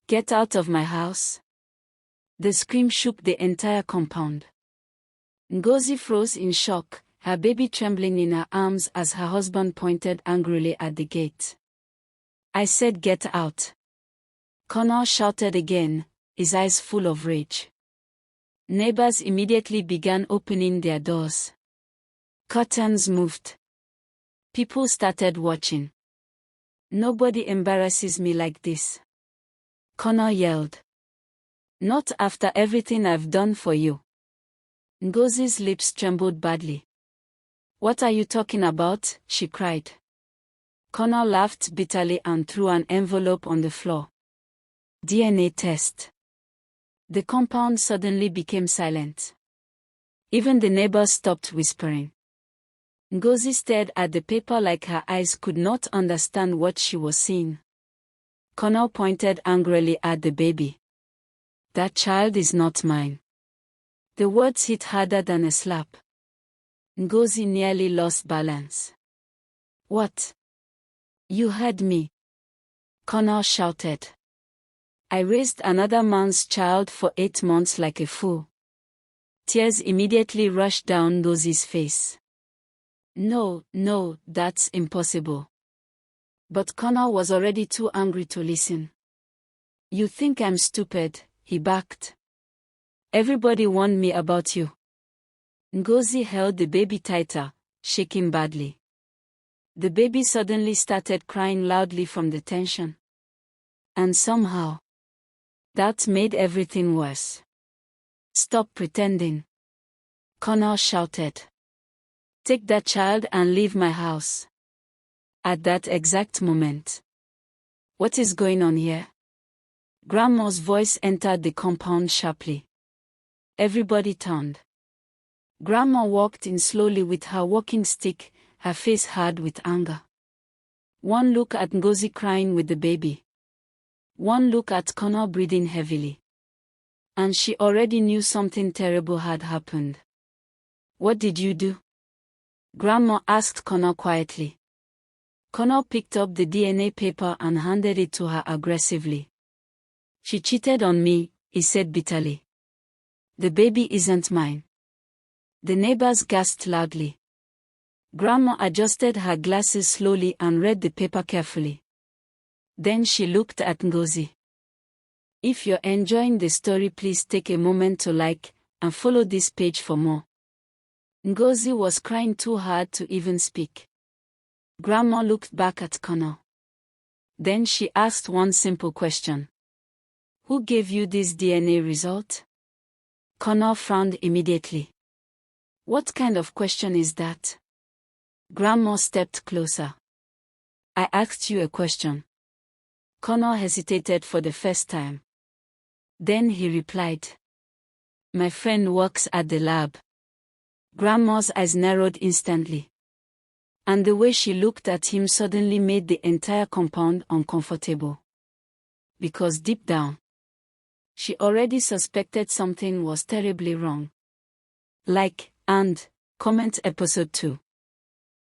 Get out of my house. The scream shook the entire compound. Ngozi froze in shock, her baby trembling in her arms as her husband pointed angrily at the gate. I said get out. Connor shouted again, his eyes full of rage. Neighbors immediately began opening their doors. Curtains moved. People started watching. Nobody embarrasses me like this. Connor yelled. Not after everything I've done for you. Ngozi's lips trembled badly. What are you talking about? She cried. Connor laughed bitterly and threw an envelope on the floor. DNA test. The compound suddenly became silent. Even the neighbors stopped whispering. Ngozi stared at the paper like her eyes could not understand what she was seeing. Connor pointed angrily at the baby. That child is not mine. The words hit harder than a slap. Ngozi nearly lost balance. What? You heard me. Connor shouted. I raised another man's child for 8 months like a fool. Tears immediately rushed down Ngozi's face. No, that's impossible. But Connor was already too angry to listen. You think I'm stupid, he barked. Everybody warned me about you. Ngozi held the baby tighter, shaking badly. The baby suddenly started crying loudly from the tension. And somehow, that made everything worse. Stop pretending. Connor shouted. Take that child and leave my house. At that exact moment. What is going on here? Grandma's voice entered the compound sharply. Everybody turned. Grandma walked in slowly with her walking stick, her face hard with anger. One look at Ngozi crying with the baby. One look at Connor breathing heavily. And she already knew something terrible had happened. What did you do? Grandma asked Connor quietly. Connor picked up the DNA paper and handed it to her aggressively. She cheated on me, he said bitterly. The baby isn't mine. The neighbors gasped loudly. Grandma adjusted her glasses slowly and read the paper carefully. Then she looked at Ngozi. If you're enjoying the story, please take a moment to like and follow this page for more. Ngozi was crying too hard to even speak. Grandma looked back at Connor. Then she asked one simple question. Who gave you this DNA result? Connor frowned immediately. What kind of question is that? Grandma stepped closer. I asked you a question. Connor hesitated for the first time. Then he replied. My friend works at the lab. Grandma's eyes narrowed instantly. And the way she looked at him suddenly made the entire compound uncomfortable. Because deep down, she already suspected something was terribly wrong. Like and comment episode 2.